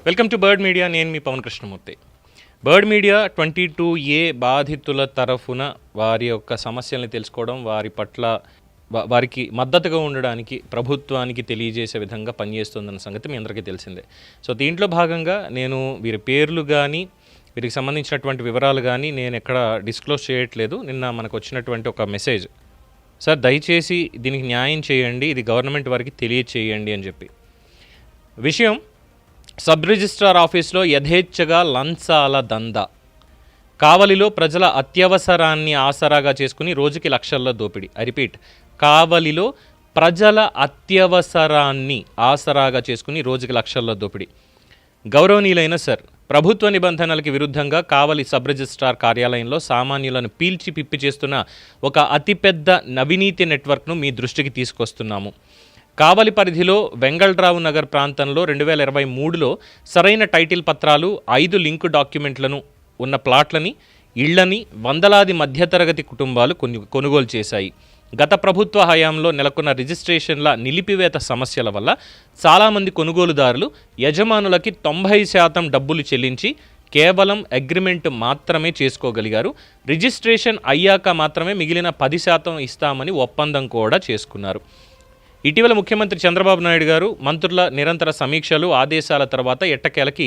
Welcome to Bird Media. నేను మీ Pavan Krishnamurthy. Bird Media 22A బాధితుల తరఫున వారి యొక్క సమస్యల్ని తెలుసుకోవడం, వారి పట్ల వారికి మద్దతుగా ఉండడానికి ప్రభుత్వానికి తెలియజేసే విధంగా పనిచేస్తుందన్న సంగతి మీ అందరికీ తెలిసిందే. సో దీంట్లో భాగంగా నేను వీరి పేర్లు కానీ వీరికి సంబంధించినటువంటి వివరాలు కానీ నేను ఎక్కడ డిస్క్లోజ్ చేయట్లేదు. నిన్న మనకు వచ్చినటువంటి ఒక మెసేజ్, సార్ దయచేసి దీనికి న్యాయం చేయండి, ఇది గవర్నమెంట్ వారికి తెలియచేయండి అని చెప్పి. విషయం, సబ్ రిజిస్ట్రార్ ఆఫీస్లో యథేచ్ఛగా లంచాల దందా. కావలిలో ప్రజల అత్యవసరాన్ని ఆసరాగా చేసుకుని రోజుకి లక్షల్లో దోపిడీ. ఐ రిపీట్, కావలిలో ప్రజల అత్యవసరాన్ని ఆసరాగా చేసుకుని రోజుకి లక్షల్లో దోపిడీ. గౌరవనీయులైన సార్, ప్రభుత్వ నిబంధనలకి విరుద్ధంగా కావలి సబ్ రిజిస్ట్రార్ కార్యాలయంలో సామాన్యులను పీల్చి పిప్పి చేస్తున్న ఒక అతిపెద్ద అవినీతి నెట్వర్క్ను మీ దృష్టికి తీసుకొస్తున్నాము. కావలి పరిధిలో వెంగళరావు నగర్ ప్రాంతంలో 2023లో సరైన టైటిల్ పత్రాలు, 5 లింకు డాక్యుమెంట్లను ఉన్న ప్లాట్లని, ఇళ్లని వందలాది మధ్యతరగతి కుటుంబాలు కొనుగోలు చేశాయి. గత ప్రభుత్వ హయాంలో నెలకొన్న రిజిస్ట్రేషన్ల నిలిపివేత సమస్యల వల్ల చాలామంది కొనుగోలుదారులు యజమానులకి 90% డబ్బులు చెల్లించి కేవలం అగ్రిమెంట్ మాత్రమే చేసుకోగలిగారు. రిజిస్ట్రేషన్ అయ్యాక మాత్రమే మిగిలిన 10% ఇస్తామని ఒప్పందం కూడా చేసుకున్నారు. ఇటీవల ముఖ్యమంత్రి చంద్రబాబు నాయుడు గారు మంత్రుల నిరంతర సమీక్షలు, ఆదేశాల తర్వాత ఎట్టకేలకి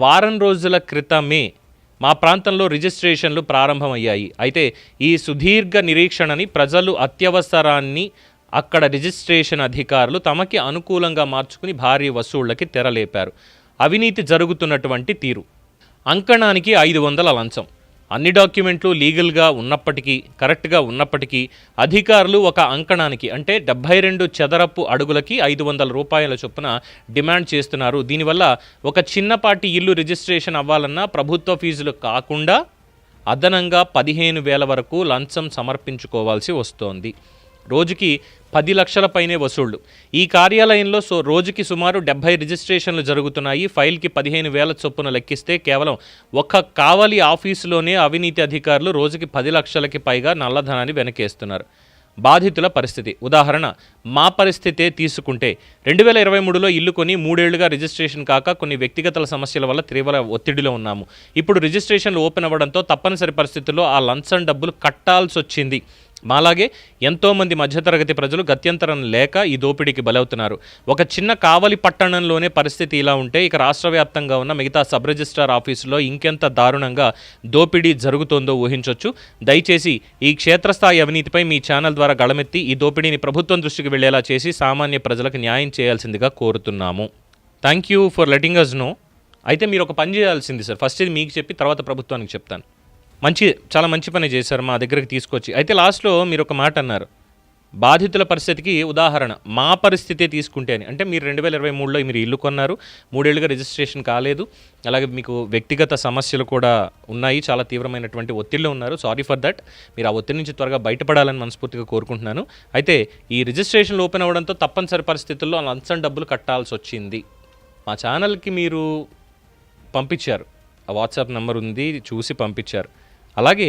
వారం రోజుల క్రితమే మా ప్రాంతంలో రిజిస్ట్రేషన్లు ప్రారంభమయ్యాయి. అయితే ఈ సుదీర్ఘ నిరీక్షణని, ప్రజలు అత్యవసరాన్ని అక్కడ రిజిస్ట్రేషన్ అధికారులు తమకి అనుకూలంగా మార్చుకుని భారీ వసూళ్లకి తెరలేపారు. అవినీతి జరుగుతున్నటువంటి తీరు. అంకణానికి 500 లంచం. అన్ని డాక్యుమెంట్లు లీగల్గా ఉన్నప్పటికీ, కరెక్ట్గా ఉన్నప్పటికీ అధికారులు ఒక అంకణానికి అంటే 72 చదరపు అడుగులకి 500 రూపాయల చొప్పున డిమాండ్ చేస్తున్నారు. దీనివల్ల ఒక చిన్నపాటి ఇల్లు రిజిస్ట్రేషన్ అవ్వాలన్నా ప్రభుత్వ ఫీజులు కాకుండా అదనంగా 15,000 వరకు లంచం సమర్పించుకోవాల్సి వస్తోంది. రోజుకి 10 లక్షల పైనే వసూళ్లు. ఈ కార్యాలయంలో రోజుకి సుమారు 70 రిజిస్ట్రేషన్లు జరుగుతున్నాయి. ఫైల్కి 15,000 చొప్పున లెక్కిస్తే కేవలం ఒక్క కావలి ఆఫీసులోనే అవినీతి అధికారులు రోజుకి 10 లక్షలకి పైగా నల్లధనాన్ని వెనకేస్తున్నారు. బాధితుల పరిస్థితి, ఉదాహరణ మా పరిస్థితే తీసుకుంటే 2023లో ఇల్లు కొని 3 ఏళ్లుగా రిజిస్ట్రేషన్ కాక కొన్ని వ్యక్తిగత సమస్యల వల్ల తీవ్ర ఒత్తిడిలో ఉన్నాము. ఇప్పుడు రిజిస్ట్రేషన్లు ఓపెన్ అవ్వడంతో తప్పనిసరి పరిస్థితుల్లో ఆ లంచం డబ్బులు కట్టాల్సి వచ్చింది. మాలాగే ఎంతోమంది మధ్యతరగతి ప్రజలు గత్యంతరం లేక ఈ దోపిడీకి బలవుతున్నారు. ఒక చిన్న కావలి పట్టణంలోనే పరిస్థితి ఇలా ఉంటే ఇక రాష్ట్ర వ్యాప్తంగా ఉన్న మిగతా సబ్ రిజిస్ట్రార్ ఆఫీసులో ఇంకెంత దారుణంగా దోపిడీ జరుగుతోందో ఊహించవచ్చు. దయచేసి ఈ క్షేత్రస్థాయి అవినీతిపై మీ ఛానల్ ద్వారా గళమెత్తి ఈ దోపిడీని ప్రభుత్వం దృష్టికి వెళ్లేలా చేసి సామాన్య ప్రజలకు న్యాయం చేయాల్సిందిగా కోరుతున్నాము. Thank you for letting us know. అయితే మీరు ఒక పని చేయాల్సింది సార్, ఫస్ట్ ఇది మీకు చెప్పి తర్వాత ప్రభుత్వానికి చెప్తాను. చాలా మంచి పని చేశారు మా దగ్గరికి తీసుకొచ్చి. అయితే లాస్ట్లో మీరు ఒక మాట అన్నారు, బాధితుల పరిస్థితికి ఉదాహరణ మా పరిస్థితే తీసుకుంటే అని. అంటే మీరు 2023లో మీరు ఇల్లు కొన్నారు, 3 ఏళ్లుగా రిజిస్ట్రేషన్ కాలేదు, అలాగే మీకు వ్యక్తిగత సమస్యలు కూడా ఉన్నాయి, చాలా తీవ్రమైనటువంటి ఒత్తిడిలో ఉన్నారు. Sorry for that. మీరు ఆ ఒత్తిడి నుంచి త్వరగా బయటపడాలని మనస్ఫూర్తిగా కోరుకుంటున్నాను. అయితే ఈ రిజిస్ట్రేషన్లు ఓపెన్ అవ్వడంతో తప్పనిసరి పరిస్థితుల్లో లంచం డబ్బులు కట్టాల్సి వచ్చింది. మా ఛానల్కి మీరు పంపించారు, ఆ వాట్సాప్ నెంబర్ ఉంది, చూసి పంపించారు. అలాగే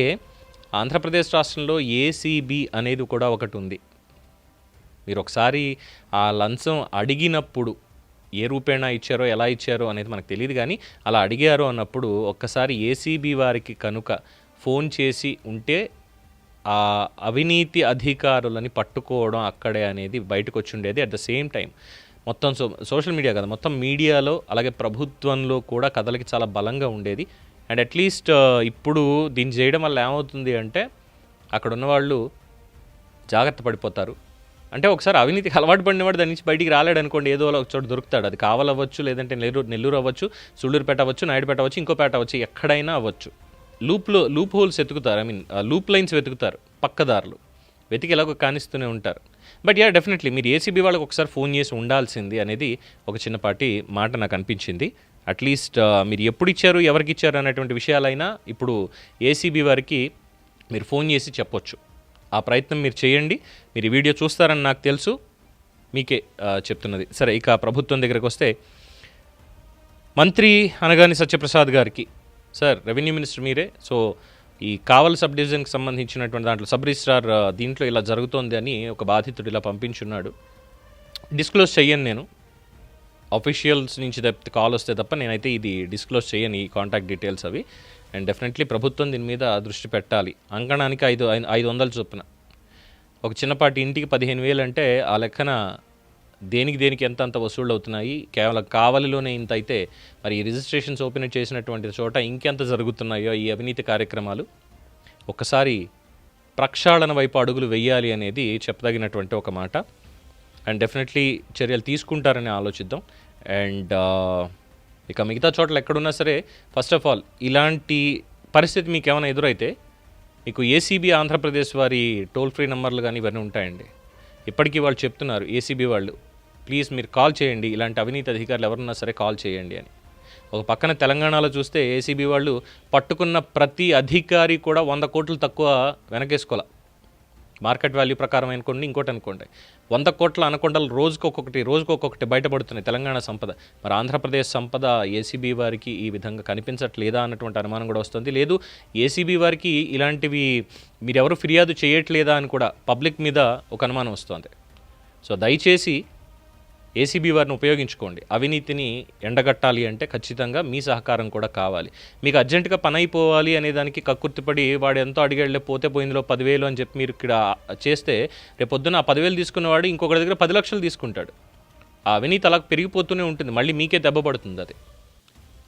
ఆంధ్రప్రదేశ్ రాష్ట్రంలో ఏసీబీ అనేది కూడా ఒకటి ఉంది. మీరు ఒకసారి ఆ లంచం అడిగినప్పుడు ఏ రూపేణా ఇచ్చారో, ఎలా ఇచ్చారో అనేది మనకు తెలియదు, కానీ అలా అడిగారు అన్నప్పుడు ఒక్కసారి ఏసీబీ వారికి కనుక ఫోన్ చేసి ఉంటే ఆ అవినీతి అధికారులని పట్టుకోవడం అక్కడే అనేది బయటకు వచ్చి ఉండేది. అట్ ద సేమ్ టైం మొత్తం సోషల్ మీడియా కదా, మొత్తం మీడియాలో అలాగే ప్రభుత్వంలో కూడా కథలకి చాలా బలంగా ఉండేది. అండ్ అట్లీస్ట్ ఇప్పుడు దీన్ని చేయడం వల్ల ఏమవుతుంది అంటే అక్కడ ఉన్నవాళ్ళు జాగ్రత్త పడిపోతారు. అంటే ఒకసారి అవినీతికి అలవాటు పడినవాడు దాని నుంచి బయటికి రాలేడు అనుకోండి, ఏదో ఒక చోట దొరుకుతాడు. అది కావాలవ్వచ్చు, లేదంటే నెల్లూరు అవ్వచ్చు, సూళ్ళూరుపేట అవ్వచ్చు, నాయుడుపేట అవ్వచ్చు, ఇంకోపేట అవ్వచ్చు, ఎక్కడైనా అవ్వచ్చు. లూప్ హోల్స్ వెతుకుతారు, లూప్ లైన్స్ వెతుకుతారు, పక్కదారులు వెతికి ఎలాగో కానిస్తూనే ఉంటారు. బట్ యా, డెఫినెట్లీ మీరు ఏసీబీ వాళ్ళకి ఒకసారి ఫోన్ చేసి ఉండాల్సింది అనేది ఒక చిన్నపాటి మాట నాకు అనిపించింది. అట్లీస్ట్ మీరు ఎప్పుడు ఇచ్చారు, ఎవరికి ఇచ్చారు అనేటువంటి విషయాలైనా ఇప్పుడు ఏసీబీ వారికి మీరు ఫోన్ చేసి చెప్పొచ్చు. ఆ ప్రయత్నం మీరు చేయండి. మీరు ఈ వీడియో చూస్తారని నాకు తెలుసు, మీకే చెప్తున్నది. సరే, ఇక ప్రభుత్వం దగ్గరికి వస్తే మంత్రి అనగాని సత్యప్రసాద్ గారికి, సార్ రెవెన్యూ మినిస్టర్ మీరే, సో ఈ కావలి సబ్ డివిజన్కి సంబంధించినటువంటి దాంట్లో సబ్ రిజిస్ట్రార్ దీంట్లో ఇలా జరుగుతోంది అని ఒక బాధితుడు ఇలా పంపించున్నాడు. డిస్క్లోజ్ చెయ్యను నేను, అఫీషియల్స్ నుంచి కాల్ వస్తే తప్ప నేనైతే ఇది డిస్క్లోజ్ చేయను, ఈ కాంటాక్ట్ డీటెయిల్స్ అవి. అండ్ డెఫినెట్లీ ప్రభుత్వం దీని మీద దృష్టి పెట్టాలి. అంకణానికి 500 చొప్పున ఒక చిన్నపాటి ఇంటికి 15,000 అంటే ఆ లెక్కన దేనికి ఎంత వసూళ్ళు అవుతున్నాయి. కేవలం కావలిలోనే ఇంత అయితే మరి ఈ రిజిస్ట్రేషన్స్ ఓపెన్ చేసినటువంటి చోట ఇంకెంత జరుగుతున్నాయో ఈ అవినీతి కార్యక్రమాలు. ఒకసారి ప్రక్షాళన వైపు అడుగులు వెయ్యాలి అనేది చెప్పదగినటువంటి ఒక మాట. అండ్ డెఫినెట్లీ చర్యలు తీసుకుంటారని ఆలోచిద్దాం. అండ్ ఇక మిగతా చోట్ల ఎక్కడున్నా సరే ఫస్ట్ ఆఫ్ ఆల్ ఇలాంటి పరిస్థితి మీకు ఏమైనా ఎదురైతే మీకు ఏసీబీ ఆంధ్రప్రదేశ్ వారి టోల్ ఫ్రీ నెంబర్లు కానీ ఇవన్నీ ఉంటాయండి. ఇప్పటికీ వాళ్ళు చెప్తున్నారు, ఏసీబీ వాళ్ళు, ప్లీజ్ మీరు కాల్ చేయండి, ఇలాంటి అవినీతి అధికారులు ఎవరున్నా సరే కాల్ చేయండి అని. ఒక పక్కన తెలంగాణలో చూస్తే ఏసీబీ వాళ్ళు పట్టుకున్న ప్రతి అధికారి కూడా 100 కోట్లు తక్కువ వెనకేసుకోవాలి. మార్కెట్ వాల్యూ ప్రకారం అనుకోండి, ఇంకోటి అనుకోండి, 100 కోట్ల అనకొండలు రోజుకొక్కొక్కటి బయటపడుతున్నాయి తెలంగాణ సంపద. మరి ఆంధ్రప్రదేశ్ సంపద ఏసీబీ వారికి ఈ విధంగా కనిపించట్లేదా అన్నటువంటి అనుమానం కూడా వస్తుంది. లేదు ఏసీబీ వారికి ఇలాంటివి మీరెవరు ఫిర్యాదు చేయట్లేదా అని కూడా పబ్లిక్ మీద ఒక అనుమానం వస్తుంది. సో దయచేసి ఏసీబీ వారిని ఉపయోగించుకోండి. అవినీతిని ఎండగట్టాలి అంటే ఖచ్చితంగా మీ సహకారం కూడా కావాలి. మీకు అర్జెంటుగా పని అయిపోవాలి అనే దానికి కక్కుర్తిపడి వాడు ఎంతో అడిగాడులే పోతే పోయిందిలో 10,000 అని చెప్పి మీరు ఇక్కడ చేస్తే రేపొద్దున ఆ 10,000 తీసుకున్నవాడు ఇంకొకటి దగ్గర 10 లక్షలు తీసుకుంటాడు. ఆ అవినీతి అలా పెరిగిపోతూనే ఉంటుంది, మళ్ళీ మీకే దెబ్బ పడుతుంది. అది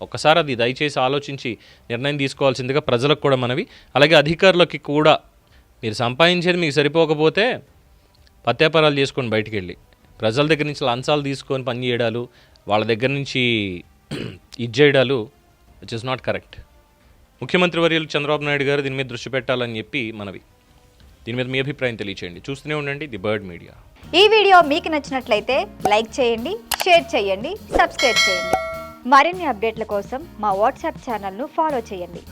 ఒక్కసారి అది దయచేసి ఆలోచించి నిర్ణయం తీసుకోవాల్సిందిగా ప్రజలకు కూడా మనవి. అలాగే అధికారులకి కూడా మీరు సంపాదించేది మీకు సరిపోకపోతే పత్యాపారాలు చేసుకొని బయటికి వెళ్ళి ప్రజల దగ్గర నుంచి లంచాలు తీసుకొని పనిచేయడాలు, వాళ్ళ దగ్గర నుంచి ఇచ్చేయడాలు విచ్ ఇస్ నాట్ కరెక్ట్. ముఖ్యమంత్రి వర్యులు చంద్రబాబు నాయుడు గారు దీని మీద దృష్టి పెట్టాలని చెప్పి మనవి. దీని మీద మీ అభిప్రాయం తెలియచేయండి. చూస్తూనే ఉండండి ది బర్డ్ మీడియా. ఈ వీడియో మీకు నచ్చినట్లయితే లైక్ చేయండి, షేర్ చేయండి, సబ్స్క్రైబ్ చేయండి. మరిన్ని అప్డేట్ల కోసం మా వాట్సాప్ ఛానల్ను ఫాలో చేయండి.